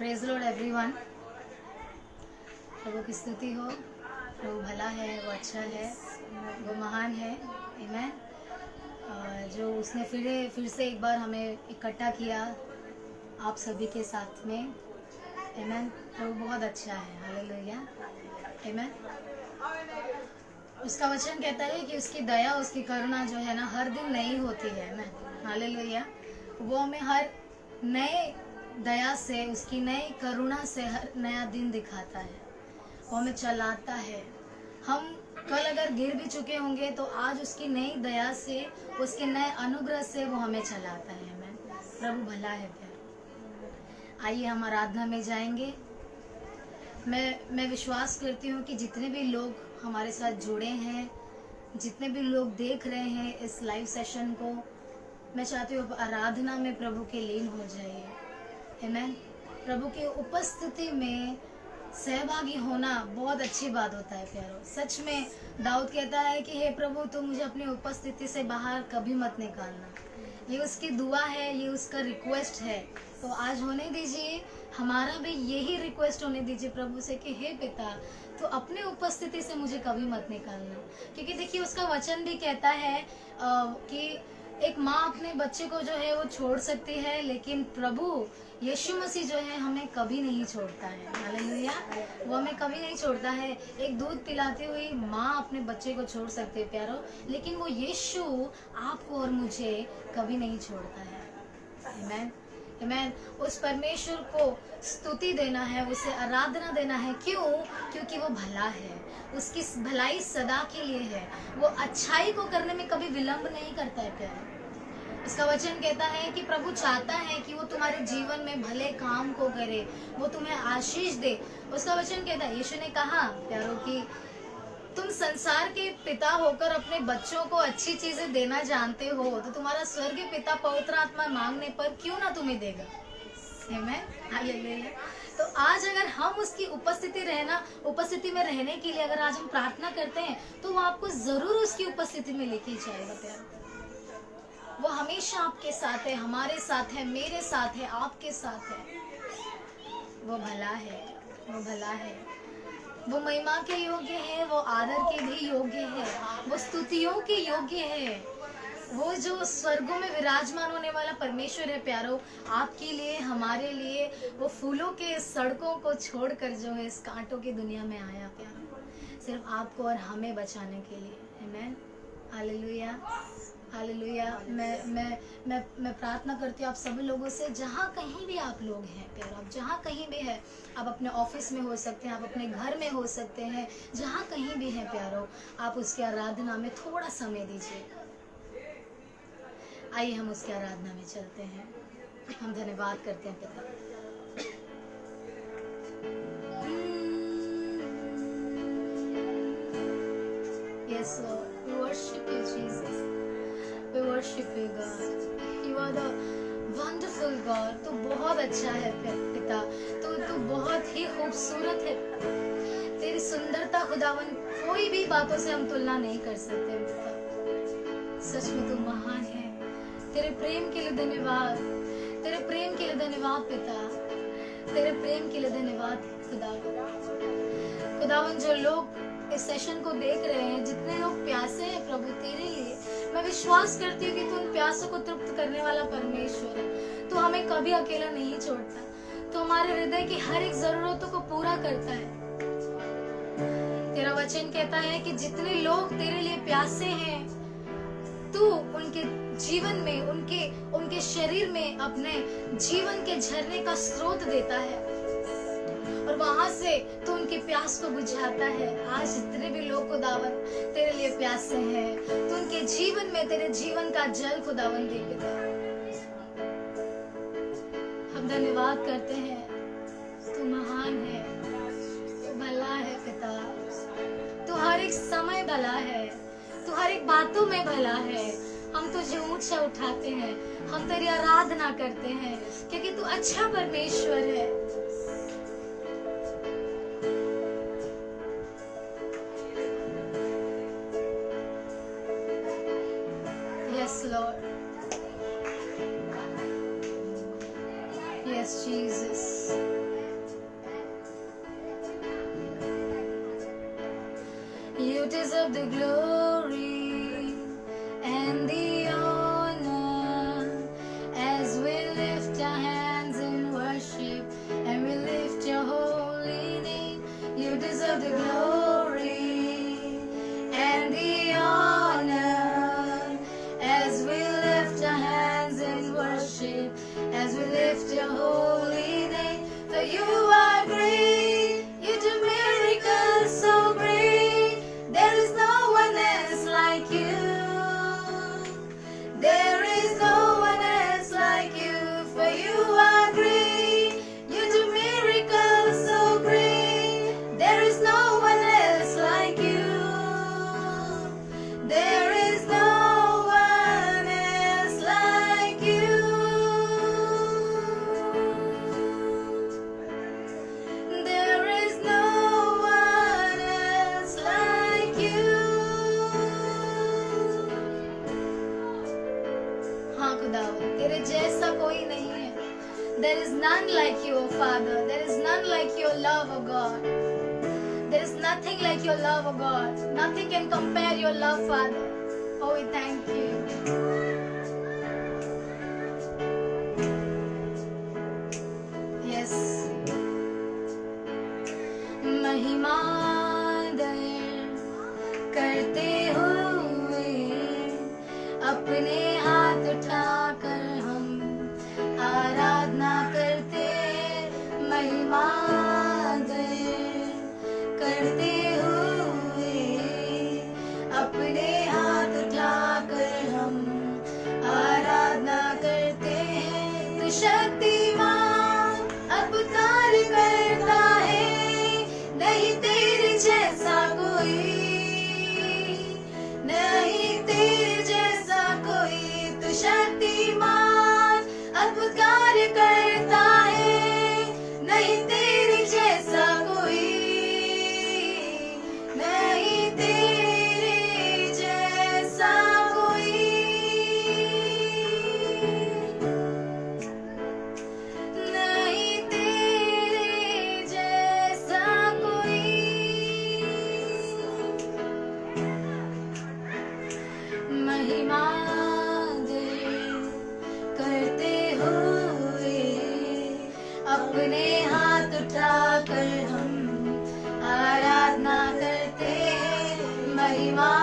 Praise Lord everyone. प्रभु की स्तुति हो। प्रभु भला है, वो अच्छा है, वो महान है। आमीन। जो उसने फिर से एक बार हमें इकट्ठा किया आप सभी के साथ में। आमीन। प्रभु बहुत अच्छा है। हालेलुया। आमीन। उसका वचन कहता है कि उसकी दया, उसकी करुणा जो है ना हर दिन नई होती है। आमीन। हालेलुया। वो हमें हर नए दया से, उसकी नई करुणा से हर नया दिन दिखाता है। वो हमें चलाता है। हम कल अगर गिर भी चुके होंगे तो आज उसकी नई दया से, उसके नए अनुग्रह से वो हमें चलाता है। आमीन। प्रभु भला है प्यार। आइए हम आराधना में जाएंगे। मैं विश्वास करती हूँ कि जितने भी लोग हमारे साथ जुड़े हैं, जितने भी लोग देख रहे हैं इस लाइव सेशन को, मैं चाहती हूँ आराधना में प्रभु के लीन हो जाइए। आमीन। प्रभु की उपस्थिति में सहभागी होना बहुत अच्छी बात होता है प्यारो। सच में दाऊद कहता है कि हे प्रभु, तुम मुझे अपनी उपस्थिति से बाहर कभी मत निकालना। ये उसकी दुआ है, ये उसका रिक्वेस्ट है। तो आज होने दीजिए, हमारा भी यही रिक्वेस्ट होने दीजिए प्रभु से कि हे पिता, तो अपने उपस्थिति से मुझे कभी मत निकालना। क्योंकि देखिए उसका वचन भी कहता है कि एक माँ अपने बच्चे को जो है वो छोड़ सकती है, लेकिन प्रभु यीशु मसीह जो है हमें कभी नहीं छोड़ता है। हालेलुया। वो हमें कभी नहीं छोड़ता है। एक दूध पिलाती हुई माँ अपने बच्चे को छोड़ सकती है प्यारो, लेकिन वो यीशु आपको और मुझे कभी नहीं छोड़ता है। आमीन। आमीन। उस परमेश्वर को स्तुति देना है, उसे आराधना देना है। क्यों? क्योंकि वो भला है। उसकी भलाई सदा के लिए है। वो अच्छाई को करने में कभी विलंब नहीं करता है प्यारे। उसका वचन कहता है कि प्रभु चाहता है कि वो तुम्हारे जीवन में भले काम को करे, वो तुम्हें आशीष दे। उसका वचन कहता है, यीशु ने कहा प्यारो कि तुम संसार के पिता होकर अपने बच्चों को अच्छी चीजें देना जानते हो, तो तुम्हारा स्वर्गीय पिता पवित्र आत्मा मांगने पर क्यों ना तुम्हें देगा। आमीन। हालेलुया। तो आज अगर हम उसकी उपस्थिति में रहने के लिए अगर आज हम प्रार्थना करते हैं, तो वो आपको जरूर उसकी उपस्थिति में लेके जाएगा प्यारो। वो हमेशा आपके साथ है, हमारे साथ है, मेरे साथ है, आपके साथ है। वो भला है, वो भला है। वो महिमा के योग्य है, वो आदर के भी योग्य है, वो स्तुतियों के योग्य है। वो जो स्वर्गों में विराजमान होने वाला परमेश्वर है प्यारो, आपके लिए, हमारे लिए वो फूलों के सड़कों को छोड़कर जो है इस कांटों की दुनिया में आया प्यारो, सिर्फ आपको और हमें बचाने के लिए। आमीन। हालेलुया। हालेलुया। मैं प्रार्थना करती हूँ आप सभी लोगों से, जहाँ कहीं भी आप लोग हैं प्यारो, आप जहाँ कहीं भी है, आप अपने ऑफिस में हो सकते हैं, आप अपने घर में हो सकते हैं, जहाँ कहीं भी हैं प्यारो, आप उसकी आराधना में थोड़ा समय दीजिए। आइए हम उसकी आराधना में चलते हैं। हम धन्यवाद करते हैं पिता। Yes Lord, we worship you Jesus. We worship you God. You are the wonderful God. तू बहुत अच्छा है पिता। तू बहुत ही खूबसूरत है। तेरी सुंदरता खुदावन कोई भी बातों से हम तुलना नहीं कर सकते पिता। सच में तू महान है। तेरे प्रेम के लिए धन्यवाद। तेरे प्रेम के लिए धन्यवाद पिता। तेरे प्रेम के लिए धन्यवाद खुदावन। जो लोग इस सेशन को देख रहे हैं, जितने लोग प्यासे हैं प्रभु तेरे लिए, मैं विश्वास करती हूँ कि तू उन प्यासों को तृप्त करने वाला परमेश्वर है। तू हमें कभी अकेला नहीं छोड़ता। तू हमारे हृदय की हर एक जरूरतों को पूरा करता है। तेरा वचन कहता है कि जितने लोग तेरे लिए प्यासे हैं, तू उनके जीवन में, उनके शरीर में अपने जीवन के झरने का स्रोत देता है और वहां से तो उनकी प्यास को बुझाता है। आज जितने भी लोग खुदावन तेरे लिए प्यासे हैं, तो उनके जीवन में तेरे जीवन का जल खुदावन दे पिता। हम धन्यवाद करते हैं। तू महान है, तू भला है पिता। तू हर एक समय भला है, तू हर एक बातों में भला है। हम तुझे ऊंचा उठाते हैं, हम तेरी आराधना करते हैं, क्योंकि तू अच्छा परमेश्वर है। Yes, Lord. Yes, Jesus. deserve the glory and the honor as we lift our hands in worship and we lift your holy name. You deserve the glory and the honor as we lift our hands in worship, as we lift your holy name. For you are great, you do miracles so great. There is no one else like you. There is no one else like you. For you are great, you do miracles so great. There is no one else like you. There is no one else like you. There is no one else like you. हाँ खुदावन, तेरे जैसा कोई नहीं है. There is none like you, O Father. There is none like your love, O God. There is nothing like your love, O God. Nothing can compare your love, Father. Oh, we thank you. Yes. महिमा दया करते हुए अपने हाथ उठाकर हम आराधना करते हैं. महिमा दया करते हुए अपने हाथ उठाकर हम आराधना करते हैं. तू शक्तिमान अद्भुत कार्य करता है, नहीं तेरे जैसा कोई, नहीं तेरे जैसा कोई. तू शक्तिमान अद्भुत कार्य करता है, नहीं तेरे जैसा कोई, नहीं तेरे जैसा कोई, नहीं तेरे जैसा कोई. महिमा करते हुए अपने हाथ उठाकर हम आराधना करते हैं. महिमा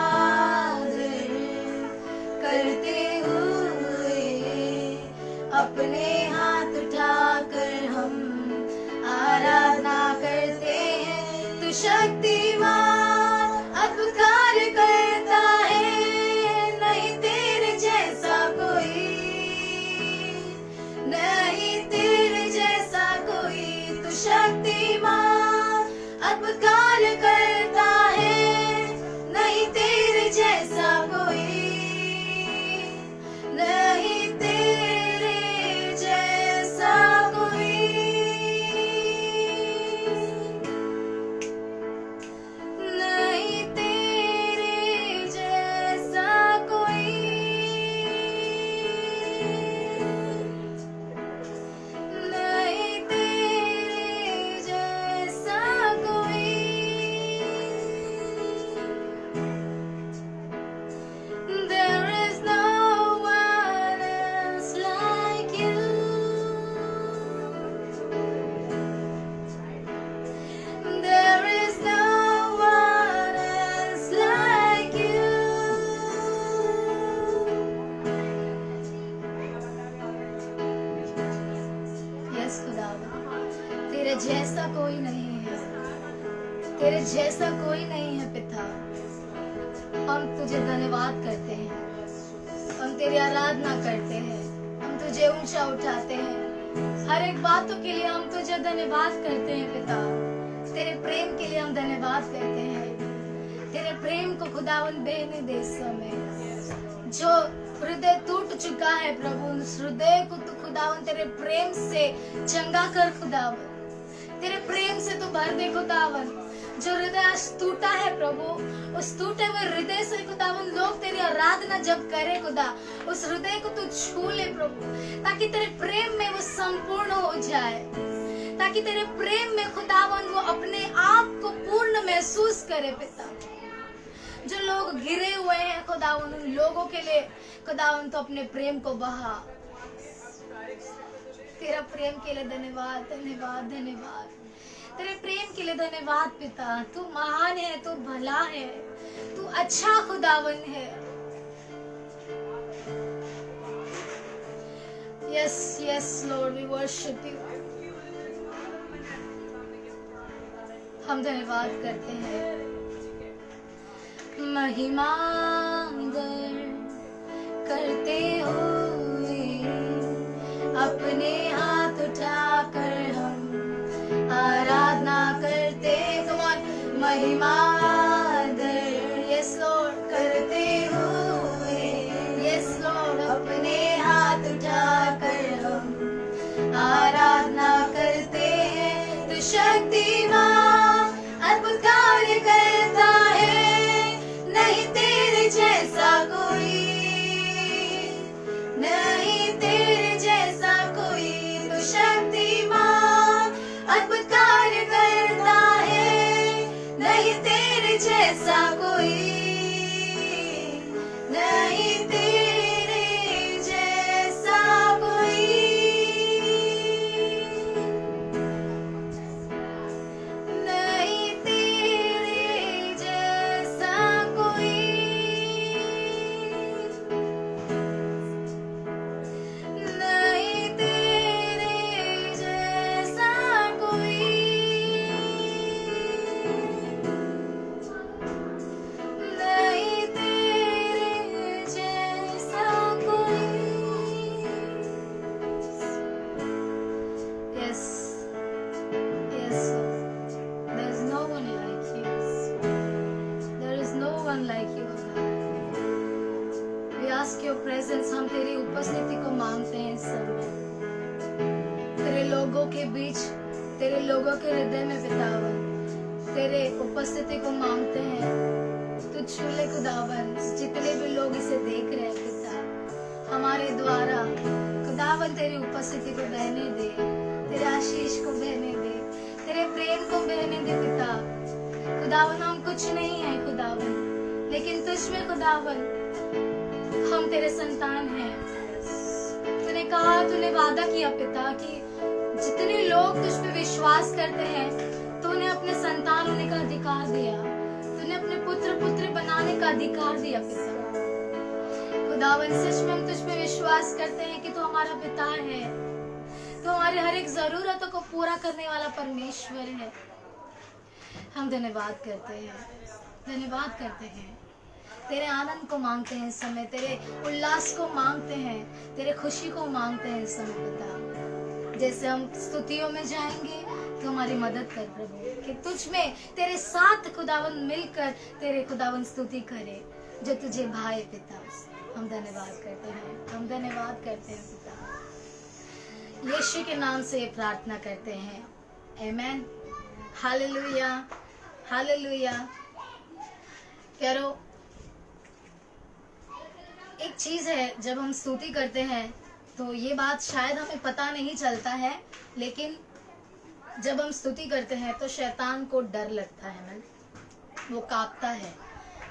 करते हुए अपने हाथ उठाकर हम आराधना करते हैं. तू शक्तिमान अद्भुत कार्य करता है, नहीं तेरे जैसा कोई, नहीं तेरे जैसा कोई. तू शक्तिमान अद्भुत कार्य करता है, नहीं तेरे जैसा कोई, नहीं तेरे जैसा कोई, नहीं तेरे जैसा कोई, नहीं तेरे जैसा कोई. There is no one else like you. There is no one else like you. Yes, खुदावन, तेरे जैसा कोई नहीं है, तेरे जैसा कोई नहीं है पिता. हम तुझे धन्यवाद करते हैं, हम तेरी आराधना करते हैं, हम तुझे ऊंचा उठाते हैं. हर एक बातों के लिए हम तुझे धन्यवाद करते हैं पिता. तेरे प्रेम के लिए हम धन्यवाद करते हैं. तेरे प्रेम को खुदावन बहने दे इस समय. जो हृदय टूट चुका है प्रभु, उस हृदय को तू खुदावन तेरे प्रेम से चंगा कर खुदावन. तेरे प्रेम से तू भर दे खुदावन. जो हृदय आज टूटा है प्रभु, उस टूटे हुए हृदय से खुदावन लोग तेरी आराधना जब करे खुदा, उस हृदय को तू छू ले प्रभु, ताकि तेरे प्रेम में वो संपूर्ण हो जाए, ताकि तेरे प्रेम में खुदावन वो अपने आप को पूर्ण महसूस करे पिता. जो लोग घिरे हुए हैं खुदावन, उन लोगों के लिए खुदावन तो अपने प्रेम को बहा। तेरा प्रेम के लिए धन्यवाद, धन्यवाद, धन्यवाद। तेरे प्रेम के लिए धन्यवाद पिता। तू महान है, तू भला है, तू अच्छा खुदावन है। Yes yes lord, we worship you. हम धन्यवाद करते हैं। महिमा करते हुए अपने हाथ उठाकर हम आराधना करते। कौन महिमा यस लॉर्ड करते हुए, यस लॉर्ड अपने हाथ उठाकर हम आराधना करते हैं। तू शक्तिमान अद्भुत कार्य करता है, नहीं तेरे जैसा कोई, नहीं तेरे जैसा कोई। तू शक्तिमान अद्भुत कार्य करता है, नहीं तेरे जैसा कोई, नहीं तेरे जैसा कोई, नहीं तेरे जैसा कोई, नहीं तेरे जैसा कोई, नहीं तेरे जैसा कोई। Yes, yes, there is no one like you. There is no one like you, God. We ask your presence. हम तेरी उपस्थिति को मांगते हैं इस समय, तेरे लोगों के बीच, तेरे लोगों के हृदय में पितावन, तेरे उपस्थिति को मांगते हैं। तू छू ले खुदावन, जितने भी लोग इसे देख रहे हैं पिता, हमारे द्वारा खुदावन तेरी उपस्थिति को बहने दे, तेरे आशीष को बहने दे, तेरे प्रेम को बहने दे पिता। खुदावन हम कुछ नहीं है खुदावन, लेकिन तुझ में खुदावन हम तेरे संतान हैं। तूने कहा, तूने वादा किया पिता कि जितने लोग तुझ पे विश्वास करते हैं तूने अपने संतान होने का अधिकार दिया, तूने अपने पुत्र पुत्र बनाने का अधिकार दिया पिता। खुदावन सच में हम तुझ पे विश्वास करते हैं कि तू हमारा पिता है, तो हमारी हर एक जरूरतों को पूरा करने वाला परमेश्वर है। हम धन्यवाद करते हैं, धन्यवाद करते हैं। तेरे आनंद को मांगते हैं इस समय, तेरे उल्लास को मांगते हैं, तेरे खुशी को मांगते हैं इस समय पिता। जैसे हम स्तुतियों में जाएंगे तो हमारी मदद कर प्रभु, कि तुझ में तेरे साथ खुदावन मिलकर तेरे खुदावन स्तुति करे जो तुझे भाई पिता। हम धन्यवाद करते हैं, हम धन्यवाद करते हैं पिता। यीशु के नाम से प्रार्थना करते हैं, आमीन। Hallelujah, hallelujah. प्यारो, एक चीज है, जब हम स्तुति करते हैं तो ये बात शायद हमें पता नहीं चलता है, लेकिन जब हम स्तुति करते हैं तो शैतान को डर लगता है ना, वो कांपता है।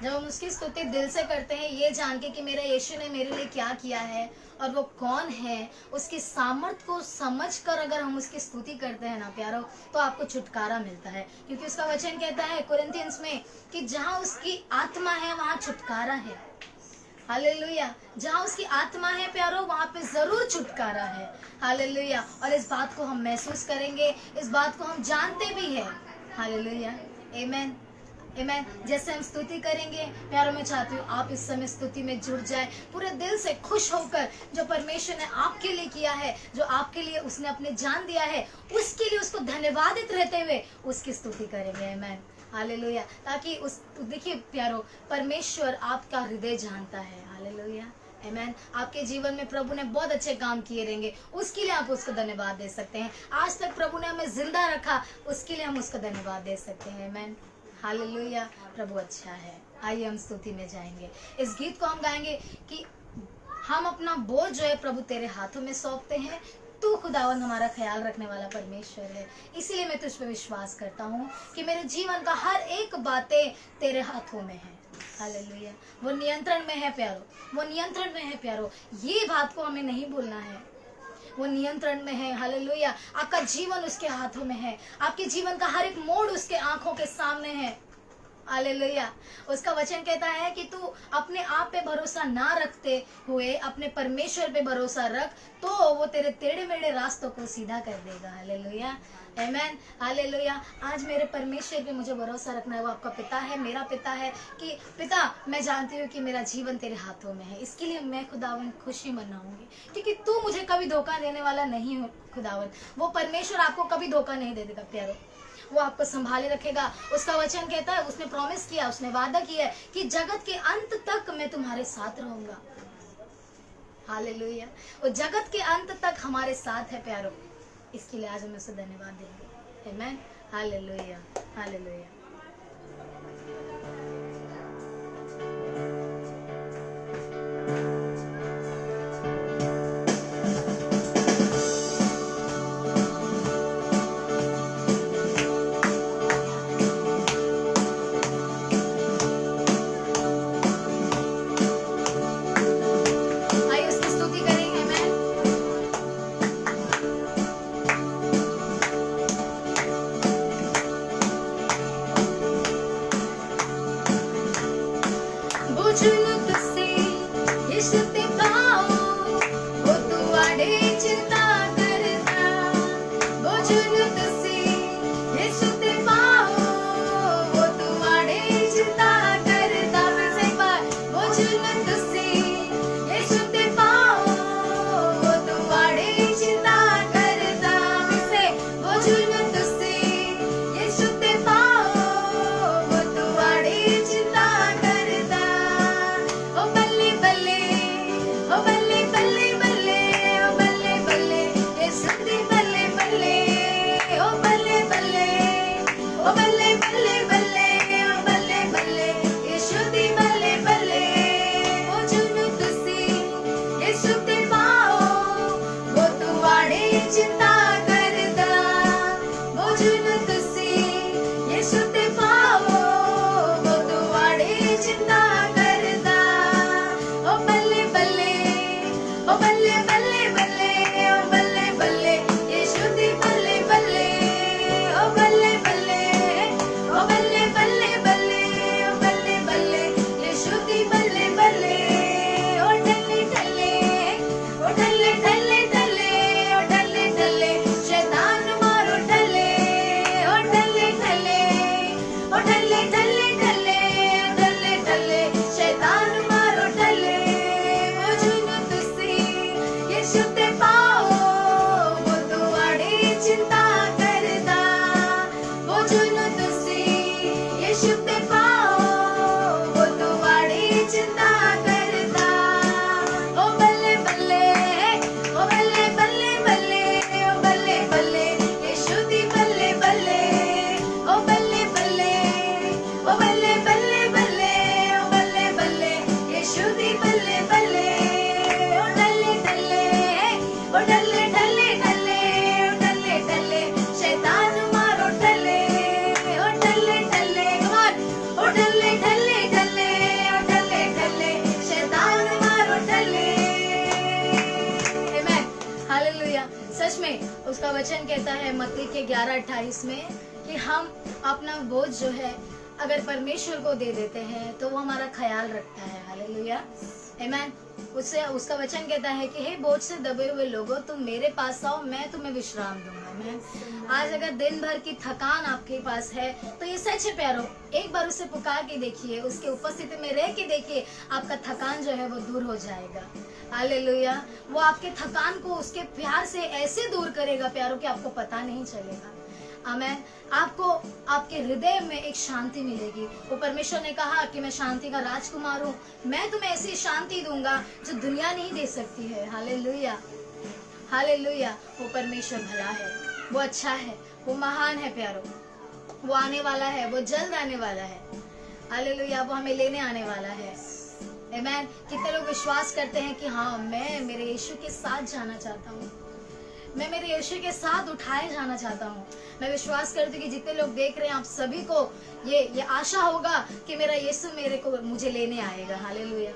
जब हम उसकी स्तुति दिल से करते हैं, ये जान के कि मेरा यीशु ने मेरे लिए क्या किया है और वो कौन है, उसकी सामर्थ्य को समझकर अगर हम उसकी स्तुति करते हैं ना प्यारो, तो आपको छुटकारा मिलता है। क्योंकि उसका वचन कहता है कोरिन्थियंस में कि जहाँ उसकी आत्मा है वहाँ छुटकारा है। हालेलुया। जहाँ उसकी आत्मा है प्यारो, वहाँ पे जरूर छुटकारा है। हालेलुया। और इस बात को हम महसूस करेंगे, इस बात को हम जानते भी हैं। हालेलुया, आमीन, आमीन। जैसे हम स्तुति करेंगे प्यारो, मैं चाहती हूँ आप इस समय स्तुति में जुड़ जाए, पूरे दिल से खुश होकर जो परमेश्वर ने आपके लिए किया है, जो आपके लिए उसने अपने जान दिया है, उसके लिए उसको धन्यवादित रहते हुए उसकी स्तुति करेंगे। आमीन, हालेलुया। ताकि उस देखिए प्यारो, परमेश्वर आपका हृदय जानता है। हालेलुया, आमीन। आपके जीवन में प्रभु ने बहुत अच्छे काम किए रहेंगे, उसके लिए आप उसको धन्यवाद दे सकते हैं। आज तक प्रभु ने हमें जिंदा रखा, उसके लिए हम उसको धन्यवाद दे सकते हैं। आमीन, हालेलुया। प्रभु अच्छा है। आइए हम स्तुति में जाएंगे। इस गीत को हम गाएंगे कि हम अपना बोझ जो है प्रभु तेरे हाथों में सौंपते हैं। तू खुदावन हमारा ख्याल रखने वाला परमेश्वर है, इसीलिए मैं तुझ पे विश्वास करता हूँ कि मेरे जीवन का हर एक बातें तेरे हाथों में है। हालेलुया। वो नियंत्रण में है प्यारो, वो नियंत्रण में है प्यारो। ये बात को हमें नहीं भूलना है। वो नियंत्रण में है। हालेलुया। आपका जीवन उसके हाथों में है। आपके जीवन का हर एक मोड़ उसके आंखों के सामने है। हालेलुया। उसका वचन कहता है कि तू अपने आप पे भरोसा ना रखते हुए अपने परमेश्वर पे भरोसा रख, तो वो तेरे टेढ़े मेढ़े रास्तों को सीधा कर देगा। हालेलुया, आमेन, हालेलुया। आज मेरे परमेश्वर पे मुझे भरोसा रखना है। वो आपका पिता है, मेरा पिता है। कि पिता, मैं जानती हूँ कि मेरा जीवन तेरे हाथों में है, इसके लिए मैं खुदावन खुशी मनाऊंगी, क्योंकि तू मुझे कभी धोखा देने वाला नहीं हो खुदावन। वो परमेश्वर आपको कभी धोखा नहीं दे देगा प्यारो। वो आपको संभाले रखेगा। उसका वचन कहता है, उसने प्रॉमिस किया, उसने वादा किया है कि जगत के अंत तक मैं तुम्हारे साथ रहूंगा। हालेलुया। वो जगत के अंत तक हमारे साथ है प्यारो। इसके लिए आज हम उसे धन्यवाद देंगे। आमेन, हालेलुया, हालेलुया। सच में उसका वचन कहता है मत्ती के 11:28 में कि हम अपना बोझ जो है अगर परमेश्वर को दे देते हैं तो वो हमारा ख्याल रखता है। हालेलुया, आमेन। उससे उसका वचन कहता है कि हे बोझ से दबे हुए लोगों, तुम मेरे पास आओ, मैं तुम्हें विश्राम दूंगा। आमेन। आज अगर दिन भर की थकान आपके पास है तो ये सच है प्यारो, एक बार उसे पुकार के देखिए, उसके उपस्थिति में रह के देखिए, आपका थकान जो है वो दूर हो जाएगा। हालेलुया। वो आपके थकान को उसके प्यार से ऐसे दूर करेगा प्यारो कि आपको पता नहीं चलेगा। आमेन। आपको आपके हृदय में एक शांति मिलेगी। वो परमेश्वर ने कहा कि मैं शांति का राजकुमार हूँ, मैं तुम्हें ऐसी शांति दूंगा जो दुनिया नहीं दे सकती है। Hallelujah, hallelujah. वो परमेश्वर भला है, वो अच्छा है, वो महान है प्यारो, वो आने वाला है, वो जल्द आने वाला है। हालेलुया, वो हमें लेने आने वाला है। आमेन। कितने लोग विश्वास करते हैं कि हाँ मैं मेरे यीशु के साथ जाना चाहता हूँ। मैं मेरे यीशु के साथ उठाए जाना चाहता हूँ। मैं विश्वास करती हूँ कि जितने लोग देख रहे हैं आप सभी को ये आशा होगा कि मेरा यीशु मुझे लेने आएगा। हालेलुया,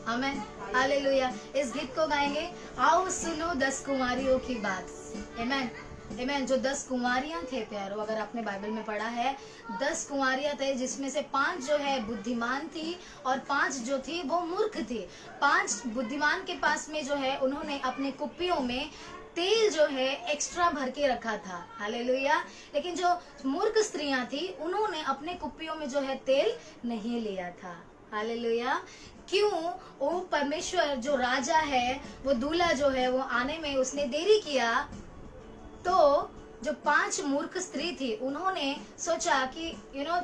आमेन, हालेलुया। इस गीत को गाएंगे, आओ सुनो 10 कुंवारियों की बात। आमेन, आमेन। जो 10 कुंवारियां थे प्यारो, अगर आपने बाइबल में पढ़ा है, 10 कुंवारियां थे जिसमें से 5 जो है बुद्धिमान थी और 5 जो थी वो मूर्ख थी। 5 बुद्धिमान के पास में जो है उन्होंने अपने कुप्पियों में तेल जो है एक्स्ट्रा भर के रखा था। हालेलुया। लेकिन जो मूर्ख स्त्रियां थी उन्होंने अपने कुप्पियों में जो है तेल नहीं लिया था। हालेलुया। क्यों? वो परमेश्वर जो राजा है, वो दूल्हा जो है वो आने में उसने देरी किया, तो जो 5 मूर्ख स्त्री थी उन्होंने सोचा कि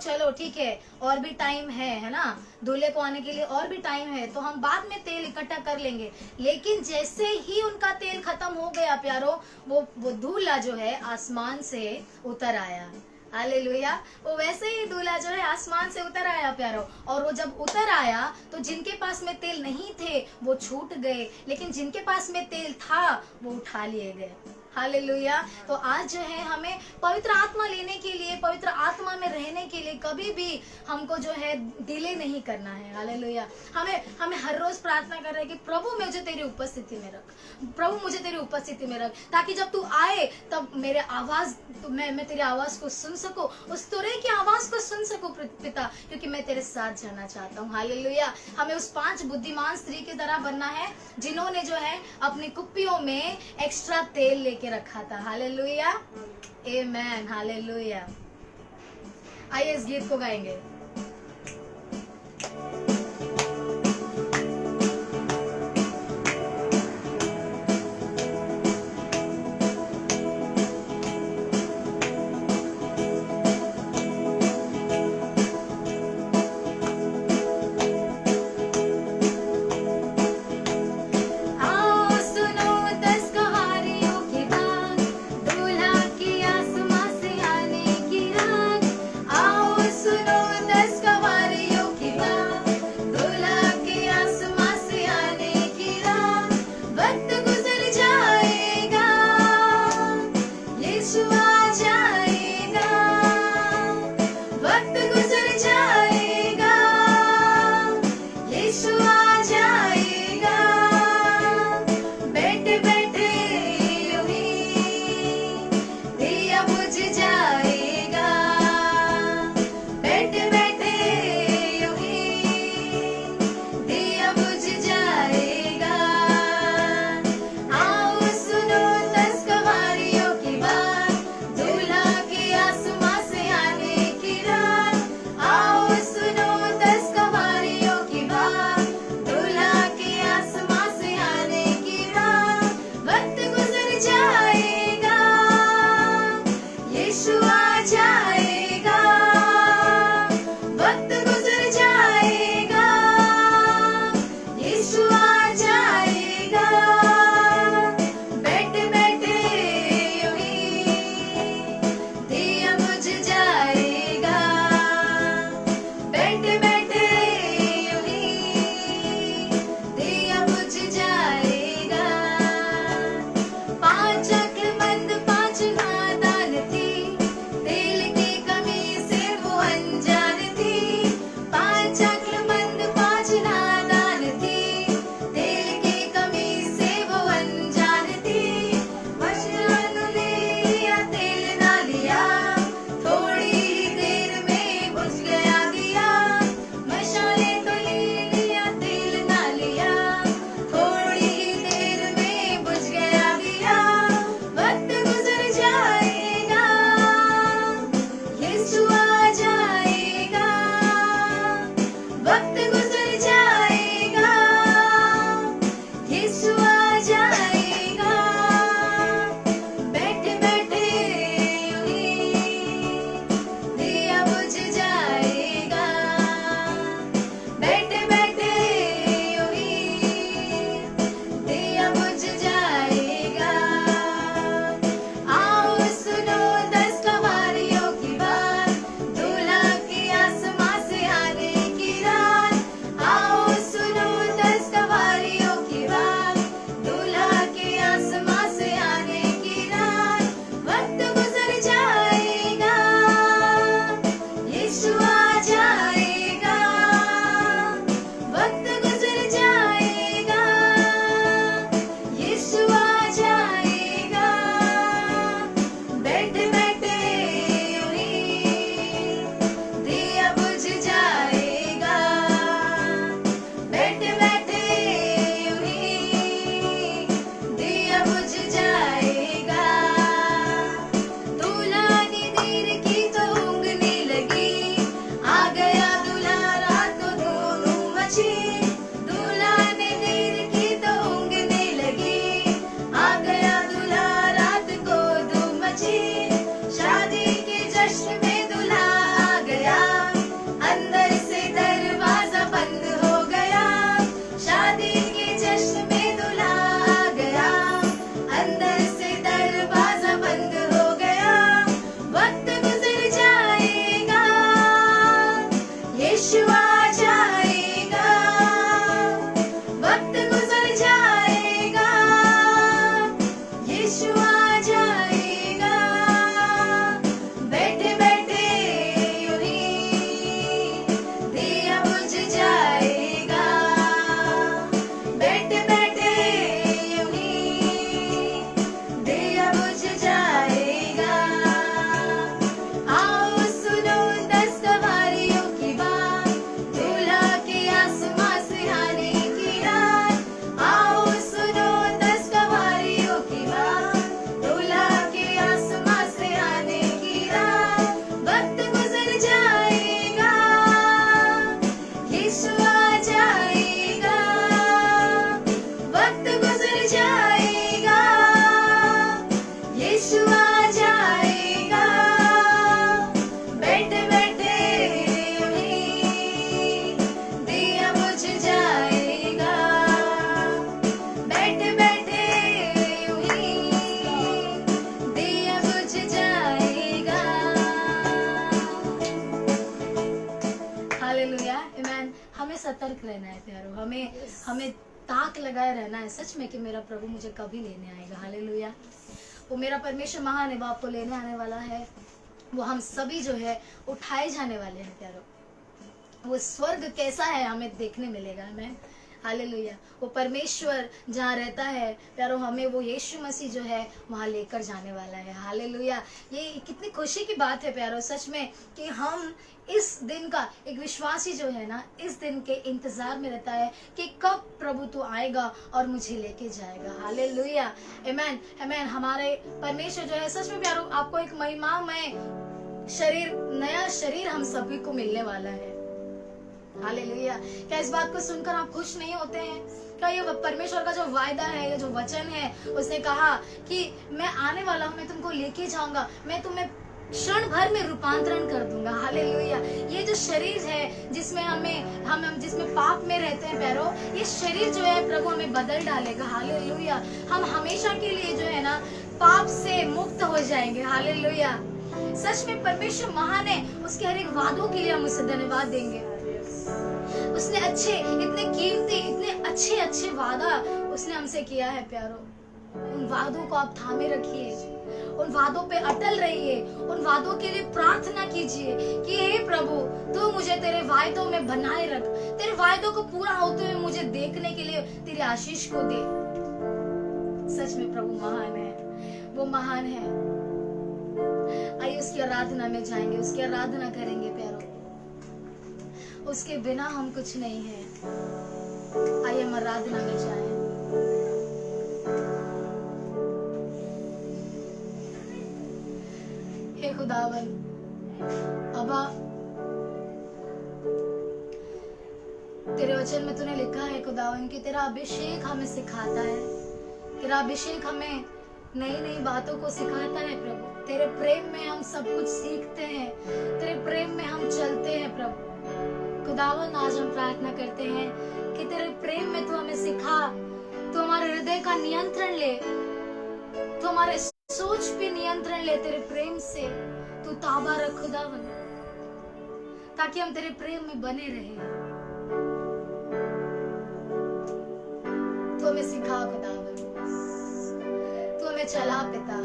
चलो ठीक है, और भी टाइम है ना, दूल्हे को आने के लिए और भी टाइम है, तो हम बाद में तेल इकट्ठा कर लेंगे। लेकिन जैसे ही उनका तेल खत्म हो गया प्यारो, वो दूल्हा जो है आसमान से उतर आया। हालेलुया। वो वैसे ही दूल्हा जो है आसमान से उतर आया प्यारो, और वो जब उतर आया तो जिनके पास में तेल नहीं थे वो छूट गए, लेकिन जिनके पास में तेल था वो उठा लिए गए। हालेलुया। तो आज जो है हमें पवित्र आत्मा लेने के लिए, पवित्र आत्मा में रहने के लिए कभी भी हमको जो है डिले नहीं करना है। हालेलुया। हमें हर रोज प्रार्थना कर रहे हैं कि प्रभु मुझे तेरी उपस्थिति में रख, प्रभु मुझे तेरी उपस्थिति में रख, ताकि जब तू आए तब मेरे आवाज, मैं तेरी आवाज को सुन सकूं, उस तुरे की आवाज को सुन सकूं पिता, क्योंकि मैं तेरे साथ जाना चाहता हूँ। हालेलुया। हमें उस 5 बुद्धिमान स्त्री की तरह बनना है जिन्होंने जो है अपनी कुप्पियों में एक्स्ट्रा तेल लेके रखा था। हालेलुया, आमेन, हालेलुया। आइए इस गीत को गाएंगे। सुनो हमें ताक लगाए रहना है सच में कि मेरा प्रभु मुझे कभी लेने आएगा। हालेलुया। वो मेरा परमेश्वर महान है, वो आपको लेने आने वाला है। वो हम सभी जो है उठाए जाने वाले हैं प्यारो। वो स्वर्ग कैसा है हमें देखने मिलेगा हमें। हालेलुया। वो परमेश्वर जहाँ रहता है प्यारो, हमें वो यीशु मसीह जो है वहाँ लेकर जाने वाला है। हालेलुया। ये कितनी खुशी की बात है प्यारो सच में कि हम इस दिन का, एक विश्वासी जो है ना इस दिन के इंतजार में रहता है कि कब प्रभु तू आएगा और मुझे लेके जाएगा। हालेलुया। आमेन आमेन। हमारे परमेश्वर जो है सच में प्यारो, आपको एक महिमामय शरीर, नया शरीर हम सभी को मिलने वाला है। हालेलुया। क्या इस बात को सुनकर आप खुश नहीं होते हैं? क्या ये परमेश्वर का जो वायदा है, ये जो वचन है, उसने कहा कि मैं आने वाला हूँ, मैं तुमको लेके जाऊंगा, मैं तुम्हें क्षण भर में रूपांतरण कर दूंगा। हालेलुया। ये जो शरीर है जिसमें हम जिसमें पाप में रहते हैं प्यारो, ये शरीर जो है प्रभु हमें बदल डालेगा। हालेलुया। हम हमेशा के लिए जो है ना पाप से मुक्त हो जाएंगे। हालेलुया। सच में परमेश्वर महान है, उसके हर एक वादों के लिए हम उसे धन्यवाद देंगे। उसने इतने कीमती, इतने अच्छे वादा उसने हमसे किया है प्यारो। उन वादों को आप थामे रखिए, उन वादों पे अटल रहिए, उन वादों के लिए प्रार्थना कीजिए कि हे प्रभु तू मुझे तेरे वायदों में बनाए रख, तेरे वायदों को पूरा होते हुए मुझे देखने के लिए तेरी आशीष को दे। सच में प्रभु महान है, वो महान है। आइए उसकी आराधना में जाएंगे, उसकी आराधना करेंगे प्यारो। उसके बिना हम कुछ नहीं है। आइए हम आराधना में जाएं। हे खुदावन, अबा तेरे वचन में तूने लिखा है खुदावन कि तेरा अभिषेक हमें सिखाता है, तेरा अभिषेक हमें नई नई बातों को सिखाता है प्रभु। तेरे प्रेम में हम सब कुछ सीखते हैं, तेरे प्रेम में हम चलते हैं प्रभु। खुदावन आज हम प्रार्थना करते हैं कि तेरे प्रेम में तू हमें सिखा, तू हमारे हृदय का नियंत्रण ले, तू हमारे सोच पे नियंत्रण ले। तेरे प्रेम से तू ताबा रख खुदावन, ताकि हम तेरे प्रेम में बने रहे। तू हमें सिखा खुदावन, तू हमें चला पिता।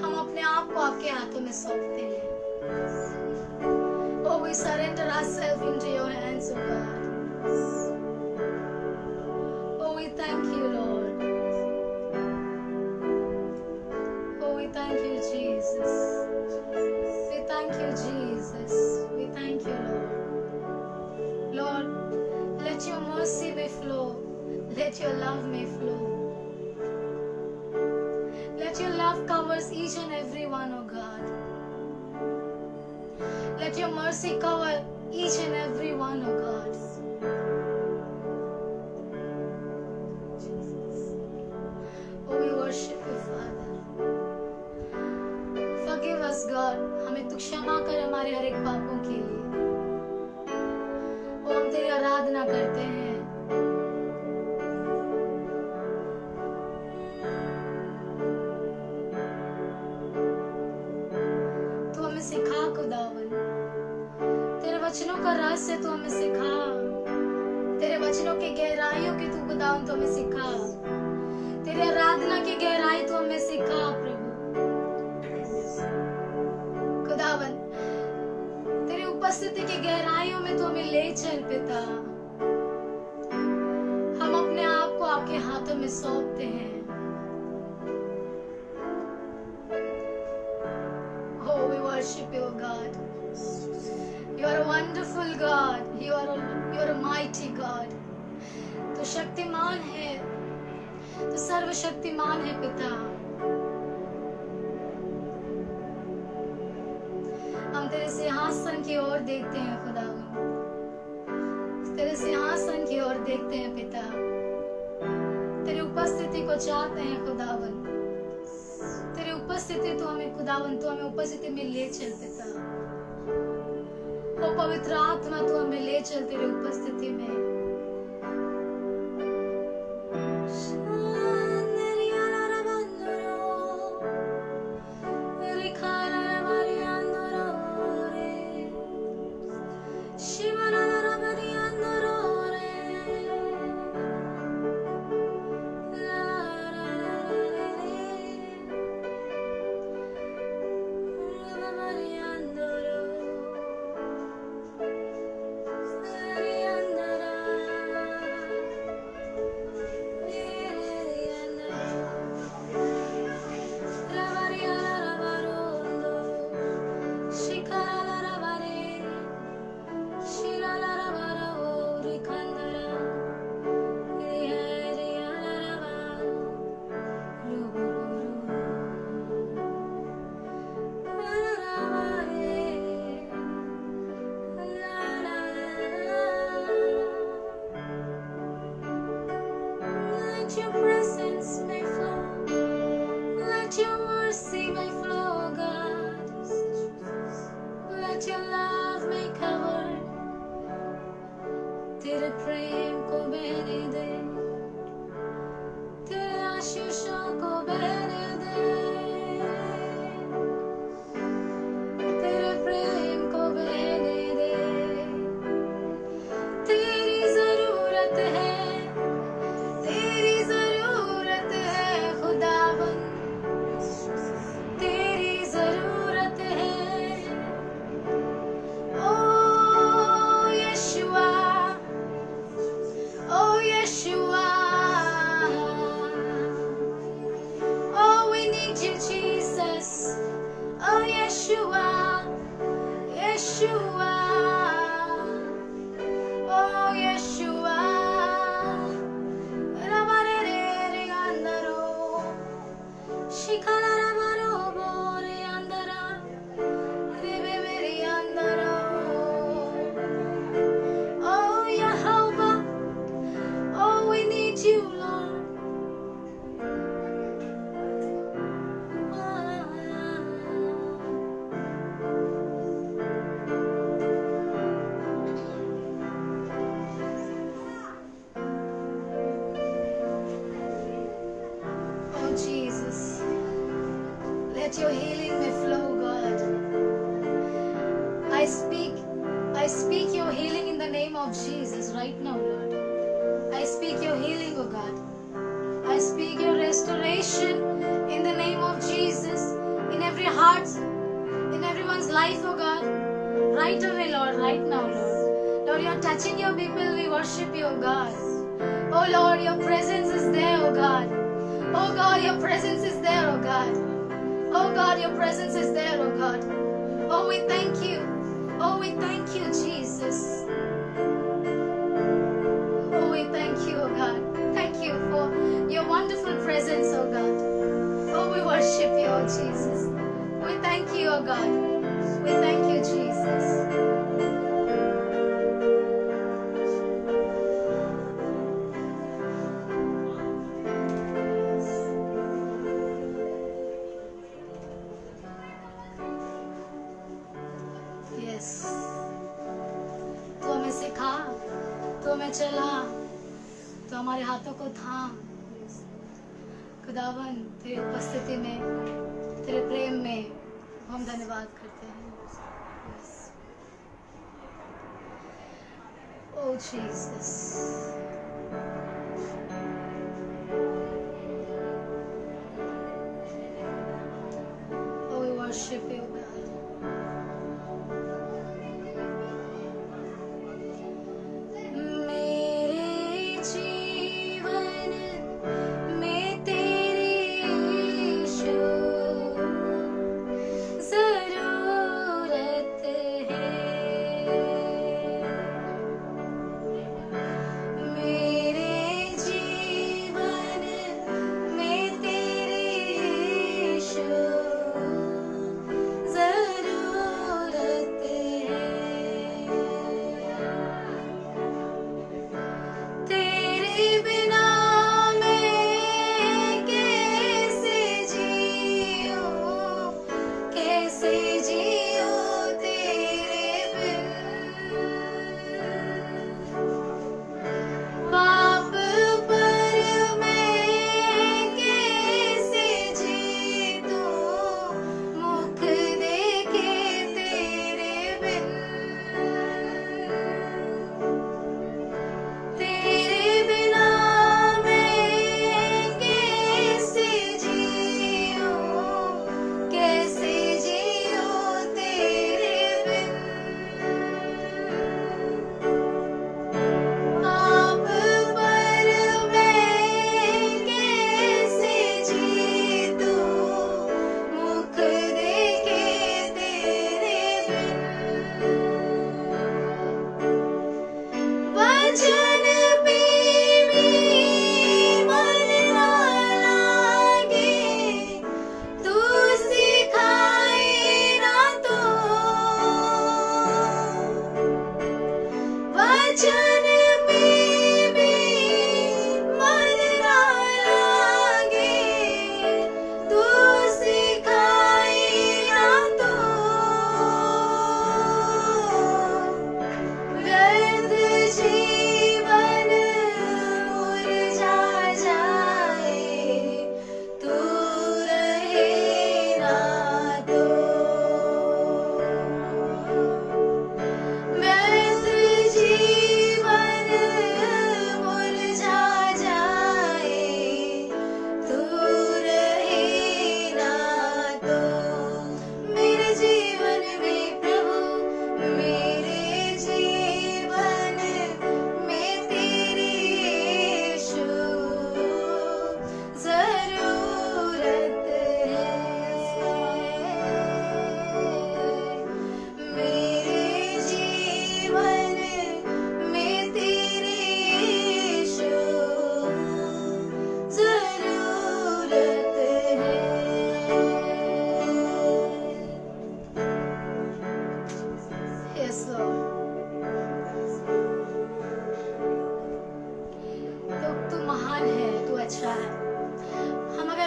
हम अपने आप को आपके हाथों में सौंपते हैं। Oh, we surrender ourselves into your hands, oh God. Oh, we thank you, Lord. Oh, we thank you, Jesus. We thank you, Jesus. We thank you, Lord. Lord, let your mercy may flow. Let your love may flow. Let your love covers each and every one, oh God. Let your mercy cover each and every one, oh God. Oh, we worship you, Father. Forgive us, God. हमें तू क्षमा कर हमारे हर एक पापों के लिए। वो हम तेरी आराधना करते हैं। तू हमें सिखा खुदावन, तेरे वचनों का रहस्य तू हमें सिखा, तेरे वचनों की गहराइयों की तू खुदावन तू हमें सिखा, तेरी आराधना की गहराई तू हमें सिखा प्रभु। खुदावन तेरी उपस्थिति की गहराइयों में तू हमें ले चल पिता। हम अपने आप को आपके हाथों में सौंपते हैं। Oh, we worship you, God. You are a wonderful God. You are a mighty God. तू शक्तिमान है, तू सर्वशक्तिमान है पिता। हम तेरे सिंहासन की ओर देखते हैं खुदावन, तेरे सिंहासन की ओर देखते हैं पिता। तेरी उपस्थिति को चाहते हैं खुदावन, तेरी उपस्थिति तो हमें खुदावन, तो हमें उपस्थिति में ले चल पिता। ओ पवित्र आत्मा तू हमें ले चल तेरी उपस्थिति में। Let your healing may flow, God. I speak your healing in the name of Jesus right now, Lord. I speak your healing, oh God. I speak your restoration in the name of Jesus in every heart, in everyone's life, oh God. Right away, Lord, right now, Lord. Lord, you are touching your people. We worship you, oh God. Oh Lord, your presence is there, oh God. Oh God, your presence is there, oh God. Oh God, your presence is there, oh God. Oh, we thank you. Oh, we thank you, Jesus. Oh, we thank you, oh God. Thank you for your wonderful presence, oh God. Oh, we worship you, oh Jesus. We thank you, oh God. We thank you, Jesus. Yes. तू हमें सिखा, तू हमें चला, तो हमारे हाथों को थाम। खुदावन, तेरी उपस्थिति में, तेरे प्रेम में हम धन्यवाद करते हैं। Oh Jesus. Oh, we worship you, God.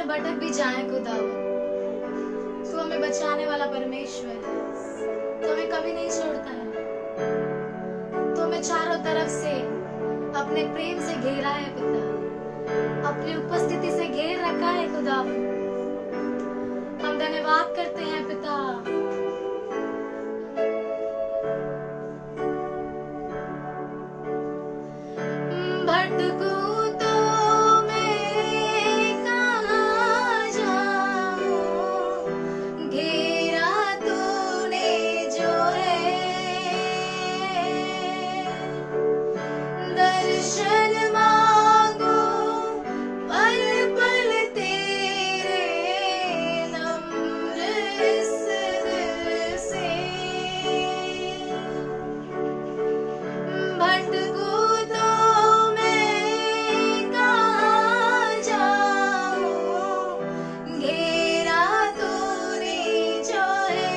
भटक भी जाए खुदावन, तू हमें बचाने वाला परमेश्वर है। तू हमें कभी नहीं छोड़ता है। तू हमें चारों तरफ से अपने प्रेम से घेरा है पिता, अपनी उपस्थिति से घेर रखा है खुदावन। हम धन्यवाद धन्यवाद करते हैं पिता। भटकूं तो मैं कहाँ जाऊं, घेरा तूने जो है, दर्शन मांगो पल पल तेरे, नम्र इस दिल से। भटकूं तो मैं कहाँ जाऊं, घेरा तूने जो है,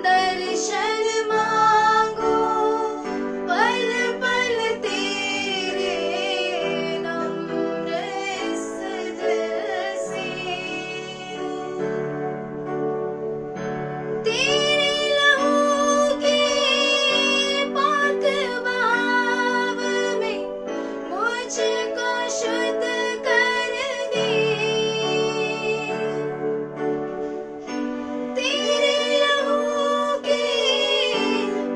दर्शन मांगो पल पल तेरे, नम्र इस दिल से। तेरे लहू के पाक बहाव में मुझको शुद्ध कर दे, तेरे लहू के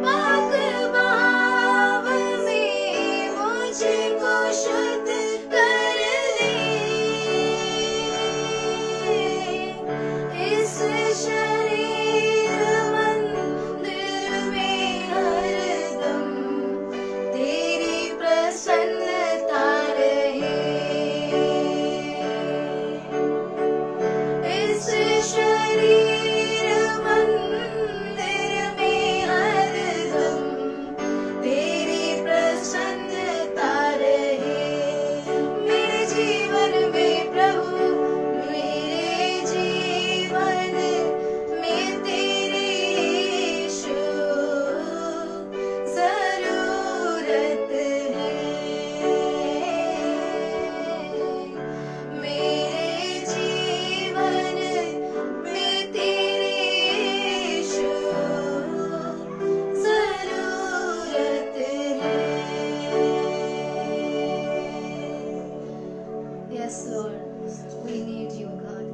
पाक बहाव में मुझको शुद्ध कर दे, इस शरीर मंदिर में हरदम तेरी प्रसन्नता रहे, इस शरीर मंदिर में हरदम तेरी प्रसन्नता रहे। मेरे जीवन में प्रभु, मेरे जीवन में तेरी यीशु जरूरत है, मेरे जीवन में तेरी यीशु जरूरत है। Yes, Lord, we need you, God.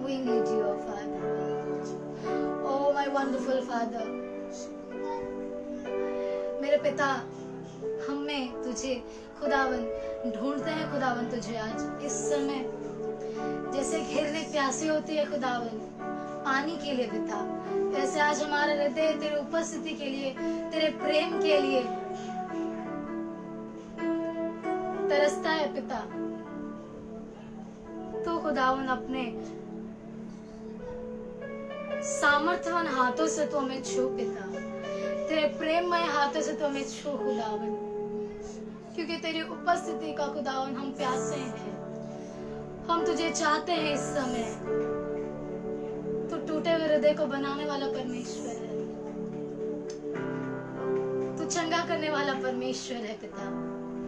We need you, oh Father. Oh, my wonderful Father. मेरे पिता, हमें तुझे खुदावन ढूंढते हैं खुदावन, तुझे आज इस समय जैसे घिरने प्यासी होती है खुदावन पानी के लिए पिता, वैसे आज हमारा हृदय तेरे उपस्थिति के लिए, तेरे प्रेम के लिए तरसता है पिता। तो खुदावन अपने सामर्थ्यवान हाथों से तो हमें छू पिता, तेरे प्रेममय हाथों से तो हमें छू खुदावन, क्योंकि तेरी उपस्थिति का खुदावन हम प्यासे हैं, हम तुझे चाहते हैं इस समय। तू टूटे हुए हृदय को बनाने वाला परमेश्वर है, तू चंगा करने वाला परमेश्वर है पिता।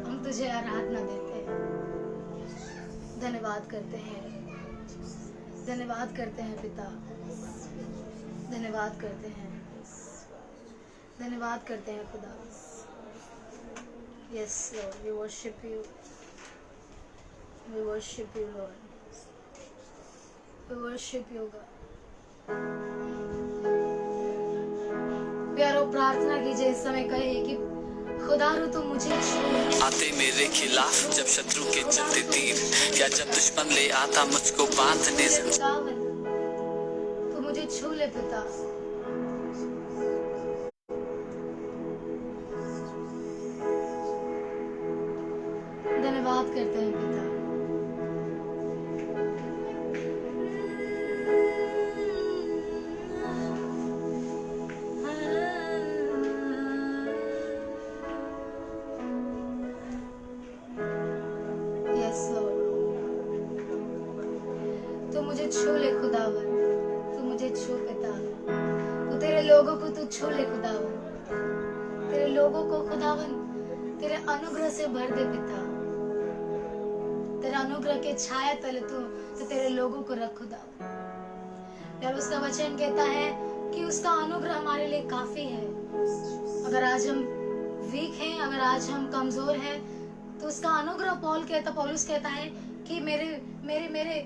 हम तुझे आराधना देते हैं, धन्यवाद करते हैं, धन्यवाद करते हैं पिता, धन्यवाद करते हैं, धन्यवाद करते हैं खुदा। Yes, Lord, we worship you. We worship you, Lord. We worship you, God. प्यारो प्रार्थना कीजिए इस समय, कहे कि खुदा रू तू मुझे छू। आते मेरे खिलाफ जब शत्रु के चलते तीर, या जब दुश्मन ले आता मुझको बांधने से, खुदावन तू मुझे छू ले पिता। धन्यवाद करते हैं पिता। मुझे छू ले खुदावन, तू मुझे छू पिता, तू तेरे लोगों को तू छू ले खुदावन, तेरे लोगों को खुदावन तेरे अनुग्रह से भर दे पिता, तेरे अनुग्रह के छाया तले तू तेरे लोगों को रख खुदावन। यार उसका वचन कहता है कि उसका अनुग्रह हमारे लिए काफी है। अगर आज हम वीक हैं, अगर आज हम कमजोर हैं, तो उसका अनुग्रह पौलुस कहता है कि मेरे मेरे मेरे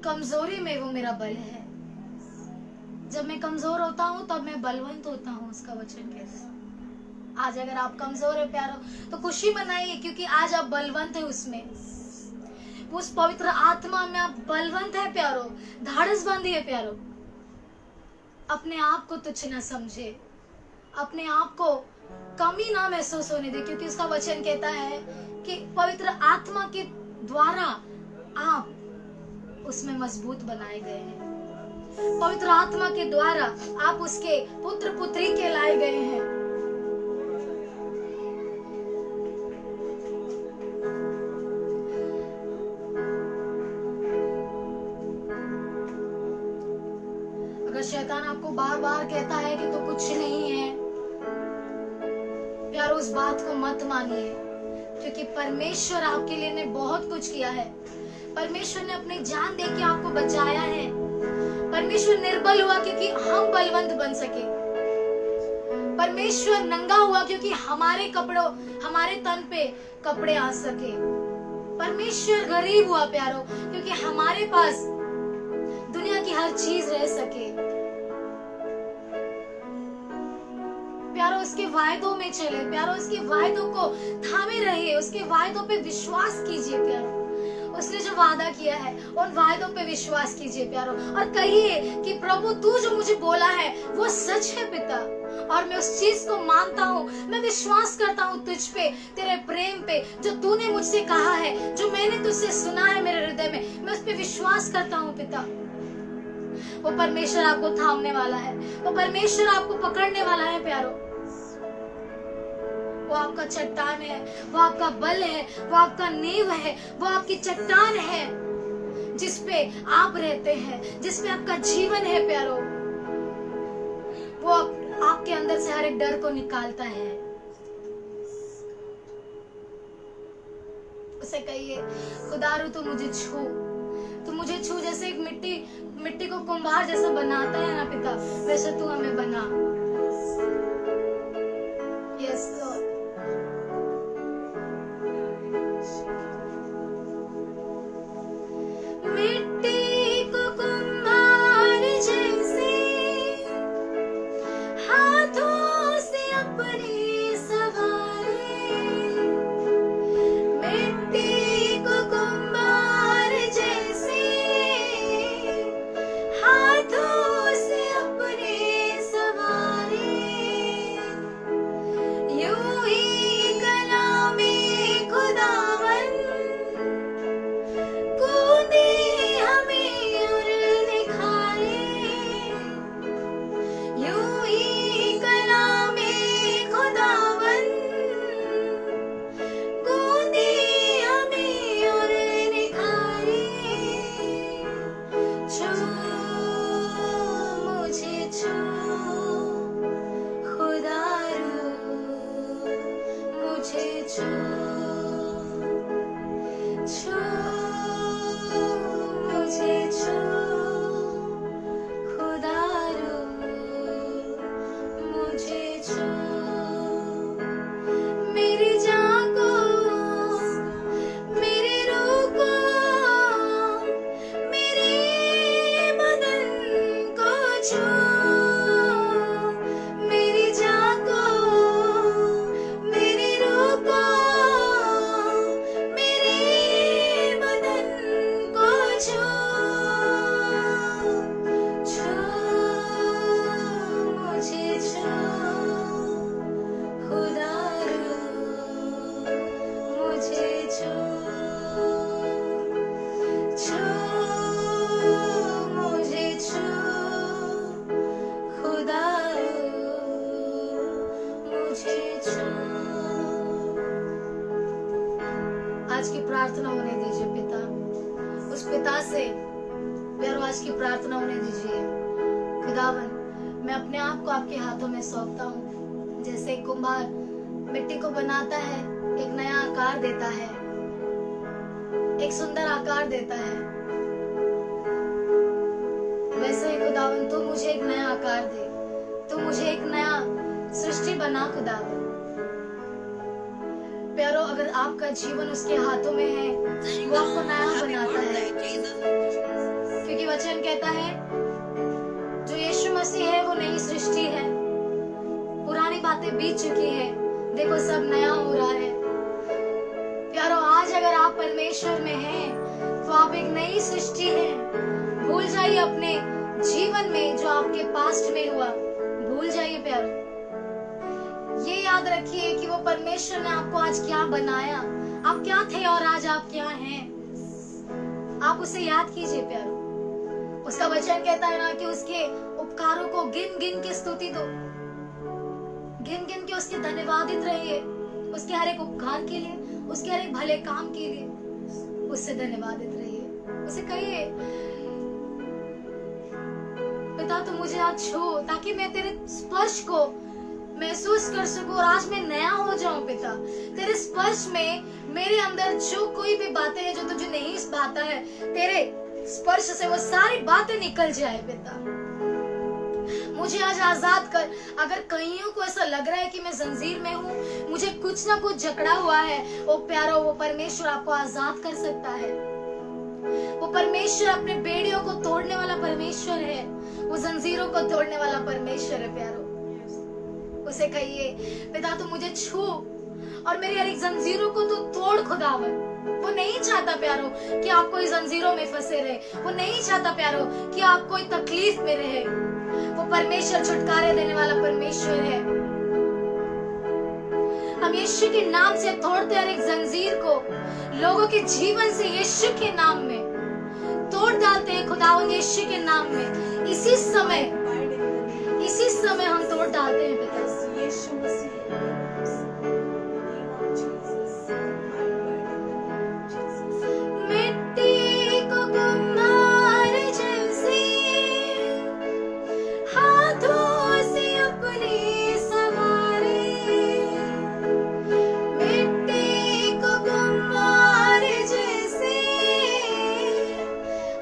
कमजोरी में वो मेरा बल है। जब मैं कमजोर होता हूँ तब मैं बलवंत होता हूँ, उसका वचन कहता है। आज अगर आप कमजोर है प्यारो तो खुशी मनाइए, क्योंकि आज आप बलवंत है उसमें, उस पवित्र आत्मा में आप बलवंत है प्यारो। धाड़स बांधिए प्यारो, अपने आप को तुच्छ ना समझे, अपने आप को कमी ना महसूस होने दे, क्योंकि उसका वचन कहता है कि पवित्र आत्मा के द्वारा आप उसमें मजबूत बनाए गए हैं। पवित्र आत्मा के द्वारा आप उसके पुत्र पुत्री कहलाए गए हैं। अगर शैतान आपको बार बार कहता है कि तो कुछ नहीं है, प्यारो उस बात को मत मानिए, क्योंकि परमेश्वर आपके लिए ने बहुत कुछ किया है। परमेश्वर ने अपनी जान दे के आपको बचाया है। परमेश्वर निर्बल हुआ क्योंकि हम बलवंत बन सके। परमेश्वर नंगा हुआ क्योंकि हमारे कपड़ों, हमारे तन पे कपड़े आ सके। परमेश्वर गरीब हुआ प्यारो क्योंकि हमारे पास दुनिया की हर चीज रह सके। प्यारो उसके वायदों में चले, प्यारो उसके वायदों को थामे रहे, उसके वायदों पे विश्वास कीजिए प्यारो। उसने जो वादा किया है उन वायदों पे विश्वास कीजिए प्यारो, और कहिए कि प्रभु तू जो मुझे बोला है वो सच है पिता, और मैं उस चीज को मानता हूँ। मैं विश्वास करता हूँ तुझ पे, तेरे प्रेम पे, जो तूने मुझसे कहा है, जो मैंने तुझसे सुना है मेरे हृदय में, मैं उस पे विश्वास करता हूँ पिता। वो परमेश्वर आपको थामने वाला है, वो परमेश्वर आपको पकड़ने वाला है प्यारो। वो आपका चट्टान है, वो आपका बल है, वो आपका नींव है, वो आपकी चट्टान है जिसपे आप रहते हैं, जिसपे आपका जीवन है प्यारो। वो आपके अंदर से हर एक डर को निकालता है। उसे कहिए खुदारू तू मुझे छू, तू मुझे छू। जैसे एक मिट्टी को कुम्हार जैसा बनाता है ना पिता, वैसे तू हमें बना। Yes Lord. मिट्टी को कुम्हार जैसे हाथों से अपने सवारे, मिट्टी को कुम्हार जैसे हाथों से अपने सवारे, यूं ही कलामे खुदावन कूदे हमें और निखारे, यूं ही कलामे खुदावन कूदे हमें और निखारे। छू मुझे छू खुदारू मुझे छू, छू मुझे छू खुदारू मुझे छू। मेरी जान को, मेरी रूह को, मेरे बदन को छू, मेरी जान को, मेरी रूह को, मेरे बदन को छू, छू मुझे छू खुदारू मुझे छू, छू मुझे छू खुदारू मुझे छू। आज की प्रार्थना होने दीजिए पिता, उस पिता से प्यारो आज की प्रार्थना होने दीजिए। खुदावन मैं अपने आप को आपके हाथों में सौंपता हूँ। जैसे एक कुम्हार मिट्टी को बनाता है, एक नया आकार देता है, एक सुंदर आकार देता है, वैसे ही खुदावन तू मुझे एक नया आकार दे, तू मुझे एक नया सृष्टि बना खुदावन। प्यारो, अगर आपका जीवन उसके हाथों में है, वो आपको नया बनाता है। क्योंकि वचन कहता है जो यीशु मसीह है वो नई सृष्टि है, पुरानी बातें बीत चुकी है, देखो सब नया हो रहा है। प्यारो, आज अगर आप परमेश्वर में हैं तो आप एक नई सृष्टि हैं। भूल जाइए अपने जीवन में जो आपके पास्ट में हुआ, भूल जाइए प्यारो। ये याद रखिए कि वो परमेश्वर ने आपको आज क्या बनाया, आप क्या थे और आज आप क्या हैं। आप उसे याद कीजिए प्यारो। उसका वचन कहता है ना कि उसके उपकारों को गिन गिन के स्तुति दो, गिन गिन के उसके धन्यवादित रहिए, उसके हर एक उपकार के लिए, उसके हर एक भले काम के लिए उससे धन्यवादित रहिए। उसे कहिए, पिता तू मुझे आज छू, ताकि मैं तेरे स्पर्श को महसूस कर सकूं और आज मैं नया हो जाऊं। पिता, तेरे स्पर्श में मेरे अंदर जो कोई भी बातें हैं जो तुझे नहीं भाता है, तेरे स्पर्श से वो सारी बातें निकल जाए। पिता, मुझे आज आजाद कर। अगर कईयों को ऐसा लग रहा है कि मैं जंजीर में हूँ, मुझे कुछ ना कुछ जकड़ा हुआ है, ओ प्यारो, वो परमेश्वर आपको आजाद कर सकता है। वो परमेश्वर अपने बेड़ियों को तोड़ने वाला परमेश्वर है, वो जंजीरों को तोड़ने वाला परमेश्वर है। प्यारो, उसे कहिए, पिता तू मुझे छू और मेरी हर एक जंजीरों को तू तोड़ खुदावन। वो नहीं चाहता प्यारो कि आप कोई जंजीरों में फंसे रहे, वो नहीं चाहता प्यारो कि आप कोई तकलीफ में रहे। वो परमेश्वर छुटकारे देने वाला परमेश्वर है। हम यीशु के नाम से तोड़ते हर एक जंजीर को, लोगों के जीवन से यीशु के नाम में तोड़ डालते हैं खुदावन, यीशु के नाम में। इसी समय हम तोड़ डालते हैं पिता। यीशु मसीह, मिट्टी को कुम्हार जैसे हाथों से अपने सवारे, मिट्टी को कुम्हार जैसे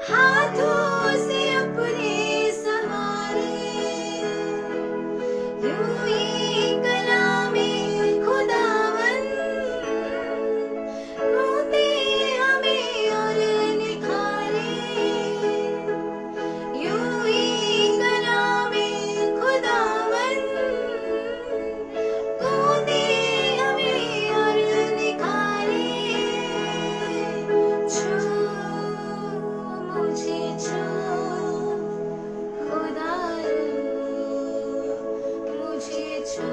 हाथों से अपने सवारे, यूं ही कलामे खुदावन रोते हमें और निखारे, यूं ही कलामे खुदावन रोते हमें और निखारे। छू मुझे छू खुदा, मुझे छू,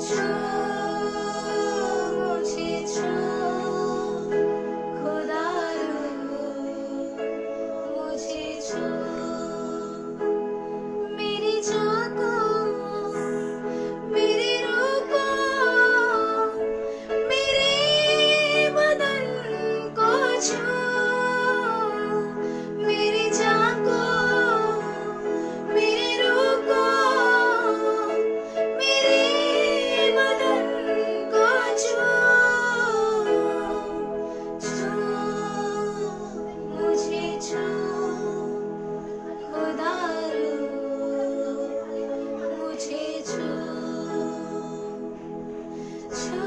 छू मुझे छू खुदा, मुझे छू। मेरी जान को, मेरी रूह को, मेरे बदन को छू, मेरी जान को, मेरी रूह को, मेरे बदन को छू, छू मुझे छू खुदा, मुझे छू, छू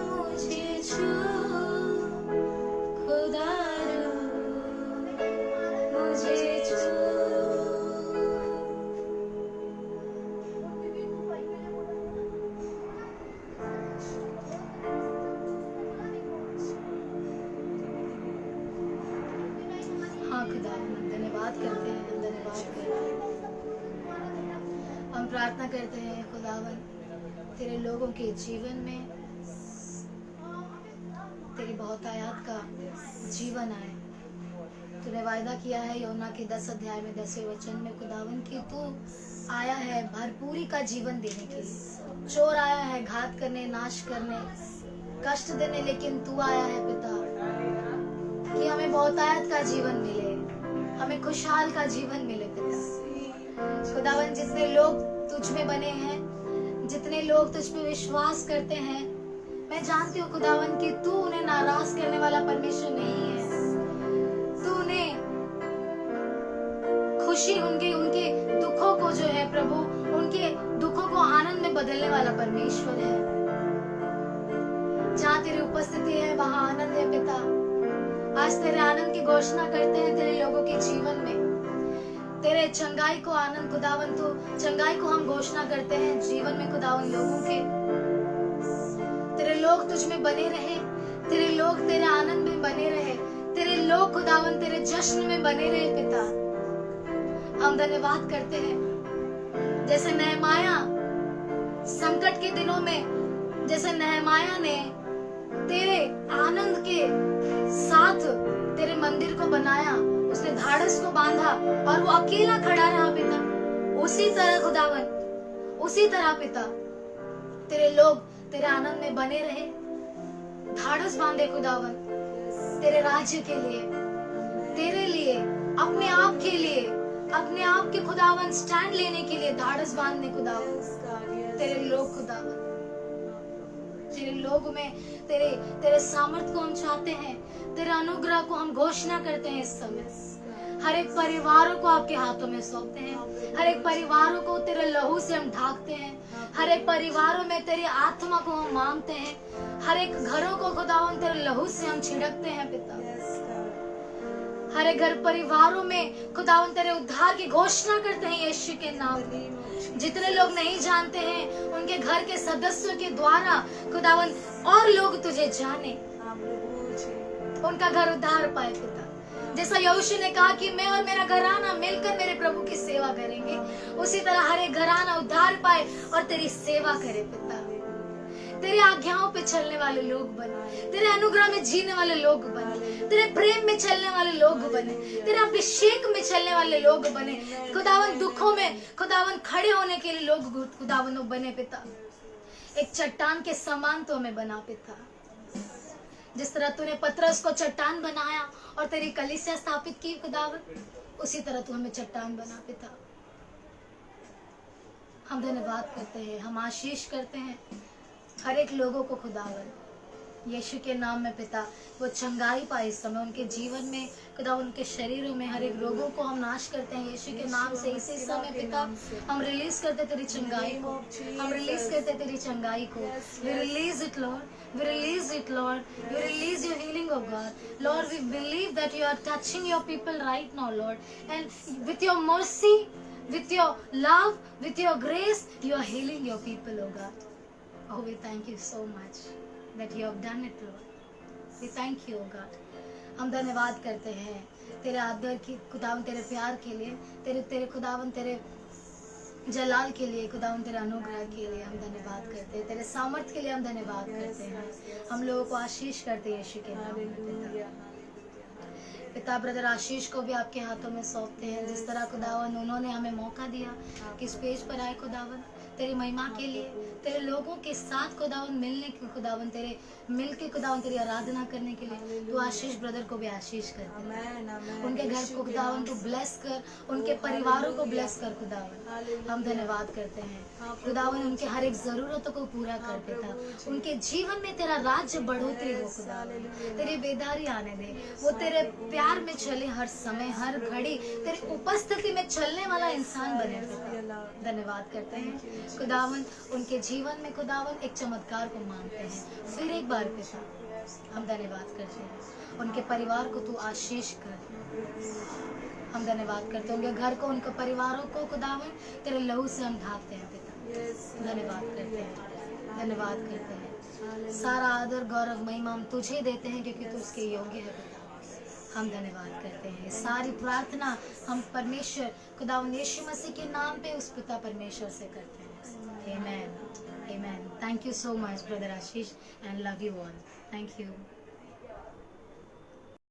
मुझे छू खुदा, मुझे छू। हाँ खुदा, हम धन्यवाद करते हैं, धन्यवाद करते हैं। हम प्रार्थना करते हैं खुदावन, तेरे लोगों के जीवन में तेरी बहुतायत का जीवन आए। तूने वायदा किया है योना के 10 अध्याय में 10वें वचन में खुदावन कि तू आया है भरपूरी का जीवन देने के लिए। चोर आया है घात करने, नाश करने, कष्ट देने, लेकिन तू आया है पिता कि हमें बहुतायत का जीवन मिले, हमें खुशहाल का जीवन मिले पिता। खुदावन, जितने लोग तुझ में बने हैं, जितने लोग तुझ पे विश्वास करते हैं, मैं जानती हूँ खुदावन कि तू उन्हें नाराज करने वाला परमेश्वर नहीं है। तू उन्हें खुशी, उनके दुखों को जो है प्रभु, उनके दुखों को आनंद में बदलने वाला परमेश्वर है। जहाँ तेरी उपस्थिति है वहाँ आनंद है पिता। आज तेरे आनंद की घोषणा करते हैं तेरे लोगों के जीवन में। तेरे चंगाई को आनंद खुदावन, तो चंगाई को हम घोषणा करते हैं जीवन में खुदावन लोगों के। तेरे लोग तुझ में बने रहे, तेरे लोग तेरे आनंद में बने रहे, तेरे लोग खुदावन तेरे जश्न में बने रहे पिता। हम धन्यवाद करते हैं जैसे नहमाया संकट के दिनों में, जैसे नहमाया ने तेरे आनंद के साथ तेरे मंदिर को बनाया, उसने धाड़स को बांधा और वो अकेला खड़ा रहा पिता। उसी तरह खुदावन, उसी तरह पिता तेरे लोग तेरे आनंद में बने रहे, धाड़स बांधे खुदावन तेरे राज्य के लिए, तेरे लिए, अपने आप के लिए, अपने आप के खुदावन स्टैंड लेने के लिए धाड़स बांधने खुदावन तेरे लोग खुदावन, तेरे लोग में तेरे सामर्थ को हम चाहते हैं, तेरे अनुग्रह को हम घोषणा करते हैं। इस समय हर एक परिवारों को आपके हाथों में सौंपते हैं, हर एक परिवारों को तेरे लहू से हम ढाकते हैं, हर एक परिवारों में तेरी आत्मा को हम मांगते हैं, हर एक घरों को खुदावन तेरे लहू से हम छिड़कते हैं पिता। हर एक घर परिवारों में खुदावन तेरे उद्धार की घोषणा करते हैं यीशु के नाम में। जितने लोग नहीं जानते हैं उनके घर के सदस्यों के द्वारा खुदावन और लोग तुझे जाने, उनका घर उद्धार पाए पिता। जैसा यहोशू ने कहा कि मैं और मेरा घराना मिलकर मेरे प्रभु की सेवा करेंगे, उसी तरह हर एक घराना उद्धार पाए और तेरी सेवा करे पिता। तेरे आज्ञाओं पे चलने वाले लोग बने, तेरे अनुग्रह में जीने वाले लोग बने, तेरे प्रेम में चलने वाले लोग बने, तेरे अभिषेक में चलने वाले लोग बने। खुदावन दुखों में खुदावन खड़े होने के लिए लोग खुदावन बने पिता। एक चट्टान के समान तो हमें बना पिता। जिस तरह तूने पतरस को चट्टान बनाया और तेरी कलीसिया स्थापित की खुदावन, उसी तरह तू हमें चट्टान बना पिता। हम धन्यवाद करते हैं, हम आशीष करते हैं हर एक लोगों को खुदावन यीशु के नाम में पिता। वो चंगाई पाए इस समय उनके जीवन में खुदा, उनके शरीरों में हर एक रोगों को हम नाश करते हैं यीशु के नाम से। इसी समय पिता हम रिलीज करते तेरी चंगाई को, हम रिलीज करते तेरी चंगाई को। We release it lord, we release it lord, we release your healing of god lord. We believe that you are touching your people right now lord, and with your mercy, with your love, with your grace, you are healing your people, oh God. Oh, we thank you so much that you have done it, Lord. We thank you, oh God. हम धन्यवाद करते हैं तेरे आदर की खुदावन, तेरे प्यार के लिए, तेरे खुदावन, तेरे जलाल के लिए खुदावन, तेरे अनुग्रह के लिए हम धन्यवाद करते हैं, तेरे सामर्थ के लिए हम धन्यवाद करते हैं। हम लोगों को आशीष करते हैं यीशु के नाम में पिता। ब्रदर आशीष को भी आपके हाथों में सौंपते हैं। जिस तरह खुदावन उन्होंने हमें मौका दिया कि इस पेज पर आए खुदावन, तेरी महिमा के लिए, तेरे लोगों के साथ खुदावन मिलने के खुदावन, तेरे मिल के खुदावन तेरी आराधना करने के लिए तू आशीष ब्रदर को भी आशीष कर, उनके घर को खुदावन तू ब्लेस कर, उनके परिवारों को ब्लेस कर खुदावन। हम धन्यवाद करते हैं खुदावन, उनके हर एक जरूरतों को पूरा कर देता, उनके जीवन में तेरा राज्य बढ़ोतरी हो खुदावन, तेरी बेदारी आने दे, वो तेरे प्यार में चले हर समय हर घड़ी, तेरी उपस्थिति में चलने वाला इंसान बने पिता। धन्यवाद करते हैं खुदावन, उनके जीवन में खुदावन एक चमत्कार को मांगते हैं फिर एक बार पिता। हम धन्यवाद करते हैं, उनके परिवार को तू आशीष कर। हम धन्यवाद करते हैं उनके घर को, उनके परिवारों को खुदावन तेरे लहू से हम ढाकते हैं पिता। धन्यवाद करते हैं, धन्यवाद करते हैं। सारा आदर गौरव महिमा हम तुझे देते हैं क्योंकि तू उसके योग्य है पिता। हम धन्यवाद करते हैं। सारी प्रार्थना हम परमेश्वर खुदावन यीशु मसीह के नाम पे उस पिता परमेश्वर से करते हैं। Amen. Amen. Thank you so much, Brother Ashish, and love you all. Thank you.